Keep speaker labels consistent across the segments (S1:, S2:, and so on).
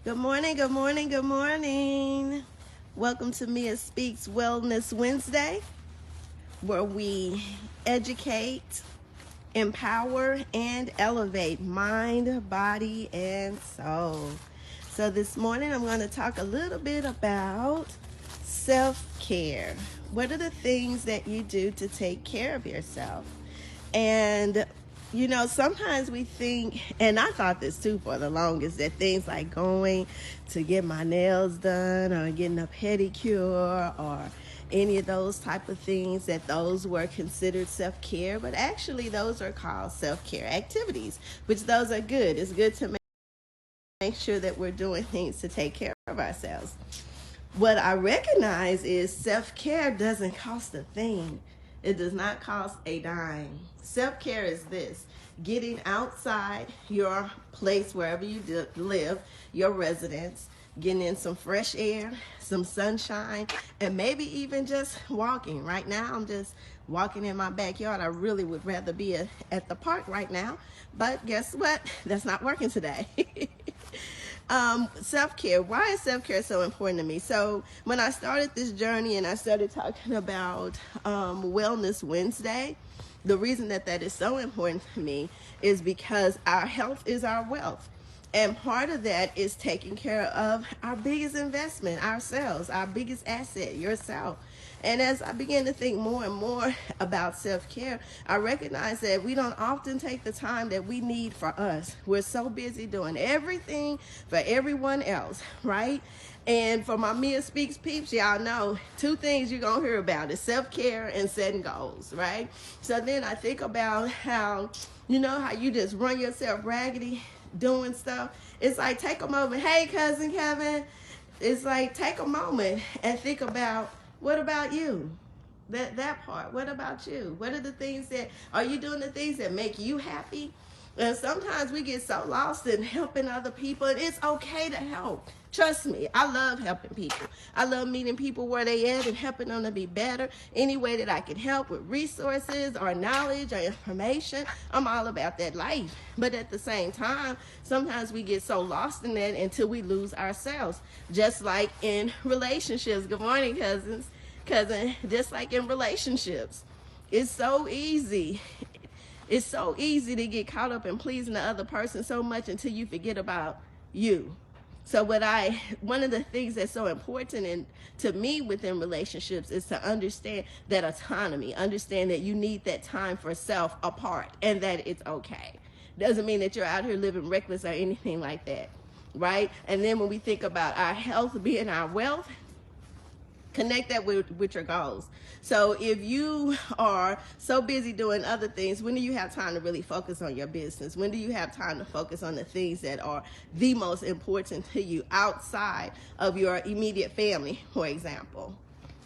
S1: Good morning, good morning, good morning. Welcome to Mia Speaks Wellness Wednesday, where we educate, empower, and elevate mind, body, and soul. So this morning I'm going to talk a little bit about self-care. What are the things that you do to take care of yourself? And sometimes we think, and I thought this too for the longest, that things like going to get my nails done or getting a pedicure or any of those type of things, that those were considered self-care, but actually those are called self-care activities, which those are good. It's good to make sure that we're doing things to take care of ourselves. What I recognize is self-care doesn't cost a thing. It does not cost a dime. Self-care is this: getting outside your place, wherever you live, your residence, getting in some fresh air, some sunshine, and maybe even just walking. Right now, I'm just walking in my backyard. I really would rather be at the park right now, but guess what? That's not working today. Self-care. Why is self-care so important to me? So when I started this journey and I started talking about Wellness Wednesday, the reason that is so important to me is because our health is our wealth. And part of that is taking care of our biggest investment, ourselves, our biggest asset, yourself. And as I began to think more and more about self-care, I recognize that we don't often take the time that we need for us. We're so busy doing everything for everyone else, right? And for my Mia Speaks peeps, y'all know two things you're going to hear about is self-care and setting goals, right? So then I think about how you just run yourself raggedy doing stuff. It's like, take a moment. Hey, cousin Kevin. It's like, take a moment and think about, what about you? That part. What about you? What are the things are you doing the things that make you happy? And sometimes we get so lost in helping other people, and it's okay to help. Trust me, I love helping people. I love meeting people where they at and helping them to be better. Any way that I can help with resources or knowledge or information, I'm all about that life. But at the same time, sometimes we get so lost in that until we lose ourselves. Just like in relationships. Good morning, cousin. Just like in relationships. It's so easy. It's so easy to get caught up in pleasing the other person so much until you forget about you. So one of the things that's so important to me within relationships is to understand that autonomy, understand that you need that time for self apart, and that it's okay. Doesn't mean that you're out here living reckless or anything like that, right? And then when we think about our health being our wealth, connect that with your goals. So if you are so busy doing other things, when do you have time to really focus on your business? When do you have time to focus on the things that are the most important to you outside of your immediate family, for example?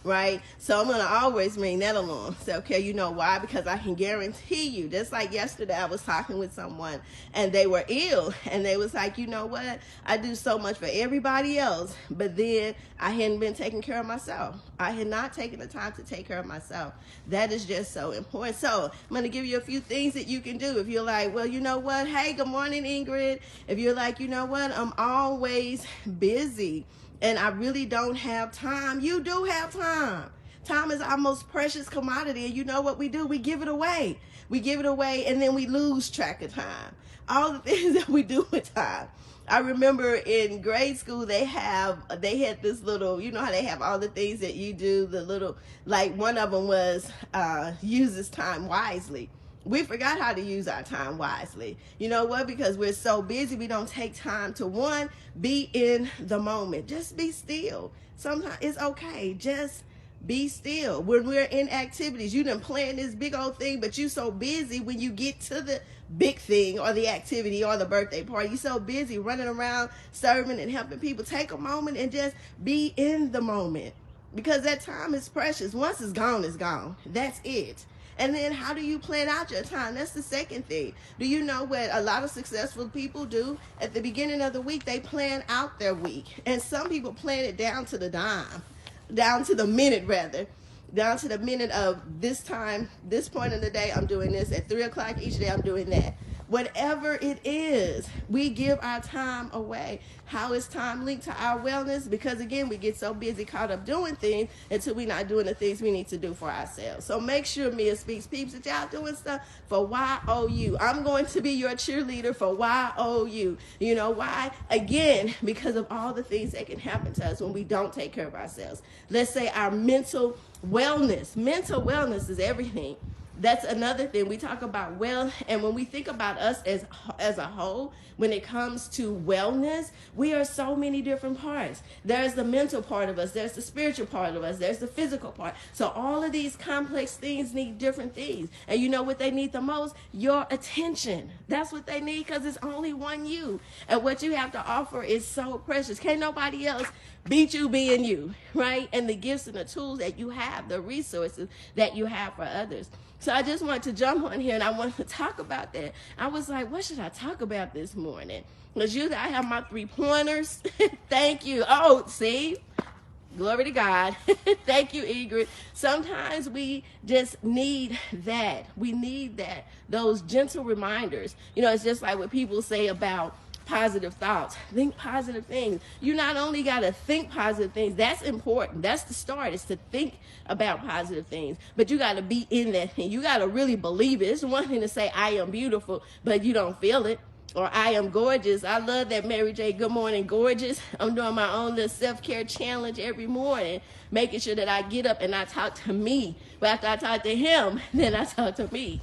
S1: Right? So I'm going to always bring that along. So, okay, you know why? Because I can guarantee you, just like yesterday, I was talking with someone and they were ill and they was like, you know what? I do so much for everybody else, but then I hadn't been taking care of myself. I had not taken the time to take care of myself. That is just so important. So I'm going to give you a few things that you can do. If you're like, well, you know what? Hey, good morning, Ingrid. If you're like, you know what? I'm always busy and I really don't have time. You do have time. Time is our most precious commodity. And you know what we do? We give it away. We give it away and then we lose track of time. All the things that we do with time. I remember in grade school, they had this little, you know how they have all the things that you do, the little, like one of them was use this time wisely. We forgot how to use our time wisely. You know what? Because we're so busy, we don't take time to, one, be in the moment. Just be still. Sometimes it's okay. Just be still. When we're in activities, you done plan this big old thing, but you so busy when you get to the big thing or the activity or the birthday party, you so busy running around serving and helping people. Take a moment and just be in the moment, because that time is precious. Once it's gone, it's gone. That's it. And then how do you plan out your time? That's the second thing. Do you know what a lot of successful people do? At the beginning of the week, they plan out their week. And some people plan it down to the dime, down to the minute rather. Down to the minute of this time, this point in the day, I'm doing this. At 3 o'clock each day, I'm doing that. whatever it is, we give our time away. How is time linked to our wellness? Because again, we get so busy caught up doing things until we're not doing the things we need to do for ourselves. So make sure, Mia Speaks peeps, that y'all doing stuff for YOU. I'm going to be your cheerleader for YOU. You know why? Again, because of all the things that can happen to us when we don't take care of ourselves. Let's say our mental wellness. Mental wellness is everything. That's another thing. We talk about well, and when we think about us as a whole, when it comes to wellness, we are so many different parts. There's the mental part of us, there's the spiritual part of us, there's the physical part. So all of these complex things need different things. And you know what they need the most? Your attention. That's what they need, because it's only one you. And what you have to offer is so precious. Can't nobody else beat you being you, right? And the gifts and the tools that you have, the resources that you have for others. So I just wanted to jump on here and I wanted to talk about that. I was like, what should I talk about this morning? Because usually I have my 3 pointers. Thank you. Oh, see? Glory to God. Thank you, Ingrid. Sometimes we just need that. We need that. Those gentle reminders. You know, it's just like what people say about positive thoughts. Think positive things. You not only got to think positive things, that's important. That's the start, is to think about positive things. But you got to be in that thing. You got to really believe it. It's one thing to say, I am beautiful, but you don't feel it. Or I am gorgeous. I love that, Mary J. Good morning, gorgeous. I'm doing my own little self-care challenge every morning, making sure that I get up and I talk to me. But after I talk to him, then I talk to me.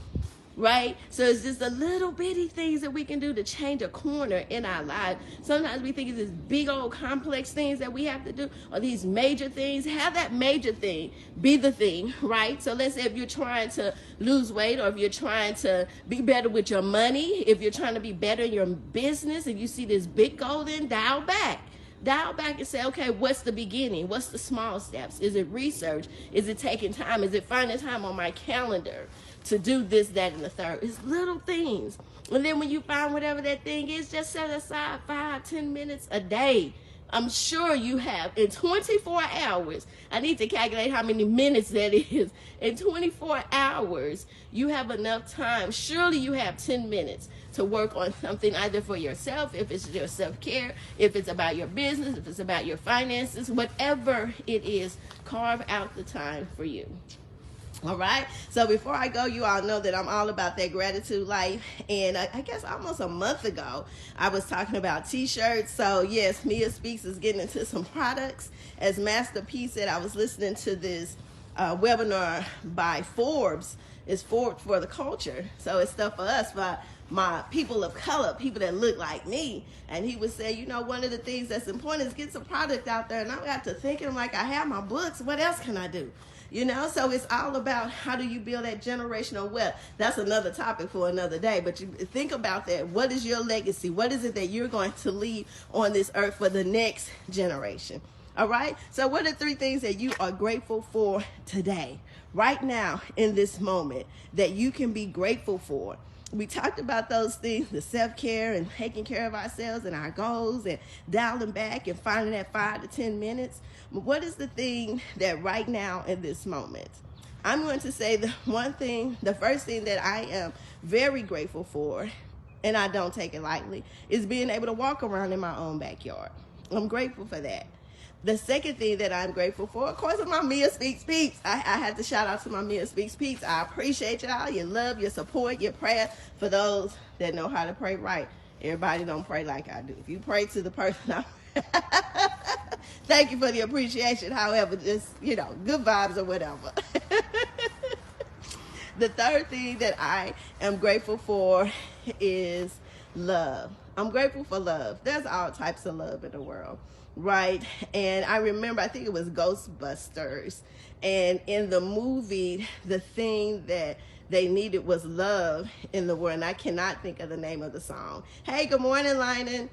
S1: Right? So it's just the little bitty things that we can do to change a corner in our lives. Sometimes we think it's these big old complex things that we have to do, or these major things. Have that major thing be the thing, right? So let's say if you're trying to lose weight, or if you're trying to be better with your money, if you're trying to be better in your business, and you see this big goal, then dial back. Dial back and say, okay, what's the beginning? What's the small steps? Is it research? Is it taking time? Is it finding time on my calendar to do this, that, and the third? It's little things. And then when you find whatever that thing is, just set aside 5-10 minutes a day. I'm sure you have in 24 hours. I need to calculate how many minutes that is. In 24 hours, you have enough time. Surely you have 10 minutes to work on something, either for yourself, if it's your self-care, if it's about your business, if it's about your finances, whatever it is, carve out the time for you. All right. So before I go, you all know that I'm all about that gratitude life. And I guess almost a month ago, I was talking about t-shirts. So yes, Mia Speaks is getting into some products. As Master P said, I was listening to this webinar by Forbes. It's Forbes for the culture. So it's stuff for us, for my people of color, people that look like me. And he would say, you know, one of the things that's important is get some product out there. And I got to thinking, like, I have my books. What else can I do? You know, so it's all about how do you build that generational wealth. That's another topic for another day. But you think about that. What is your legacy? What is it that you're going to leave on this earth for the next generation? All right. So what are 3 things that you are grateful for today, right now, in this moment, that you can be grateful for? We talked about those things, the self-care and taking care of ourselves and our goals and dialing back and finding that 5 to 10 minutes. But what is the thing that right now in this moment? I'm going to say the first thing that I am very grateful for, and I don't take it lightly, is being able to walk around in my own backyard. I'm grateful for that. The second thing that I'm grateful for, of course, is my Mia Speaks peeps. I had to shout out to my Mia Speaks peeps. I appreciate y'all, your love, your support, your prayer. For those that know how to pray right, everybody don't pray like I do. If you pray to the person, thank you for the appreciation. However, just, you know, good vibes or whatever. The third thing that I am grateful for is love. I'm grateful for love. There's all types of love in the world, right? And I remember, I think it was Ghostbusters, and in the movie, the thing that they needed was love in the world. And I cannot think of the name of the song. Hey, good morning, Lynan.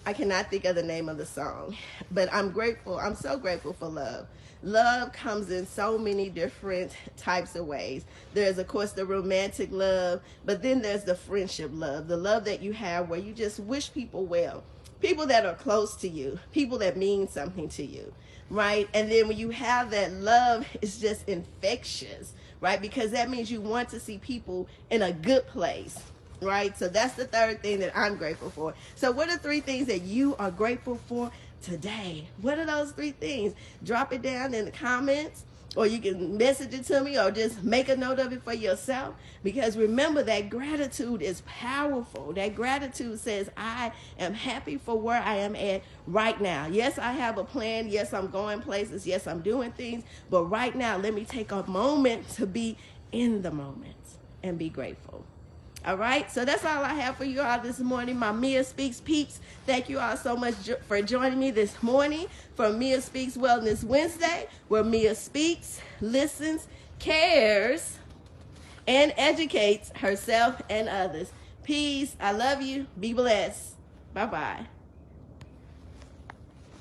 S1: I cannot think of the name of the song, but I'm grateful. I'm so grateful for love. Love comes in so many different types of ways. There's, of course, the romantic love, but then there's the friendship love, the love that you have where you just wish people well, people that are close to you, people that mean something to you, right? And then when you have that love, it's just infectious, right? Because that means you want to see people in a good place. right? So that's the third thing that I'm grateful for. So what are 3 things that you are grateful for today? What are those 3 things? Drop it down in the comments, or you can message it to me, or just make a note of it for yourself. Because remember that gratitude is powerful. That gratitude says, I am happy for where I am at right now. Yes, I have a plan. Yes, I'm going places. Yes, I'm doing things. But right now, let me take a moment to be in the moment and be grateful. All right, so that's all I have for you all this morning, my Mia Speaks peeps. Thank you all so much for joining me this morning for Mia Speaks Wellness Wednesday, where Mia speaks, listens, cares, and educates herself and others. Peace. I love you. Be blessed. Bye-bye.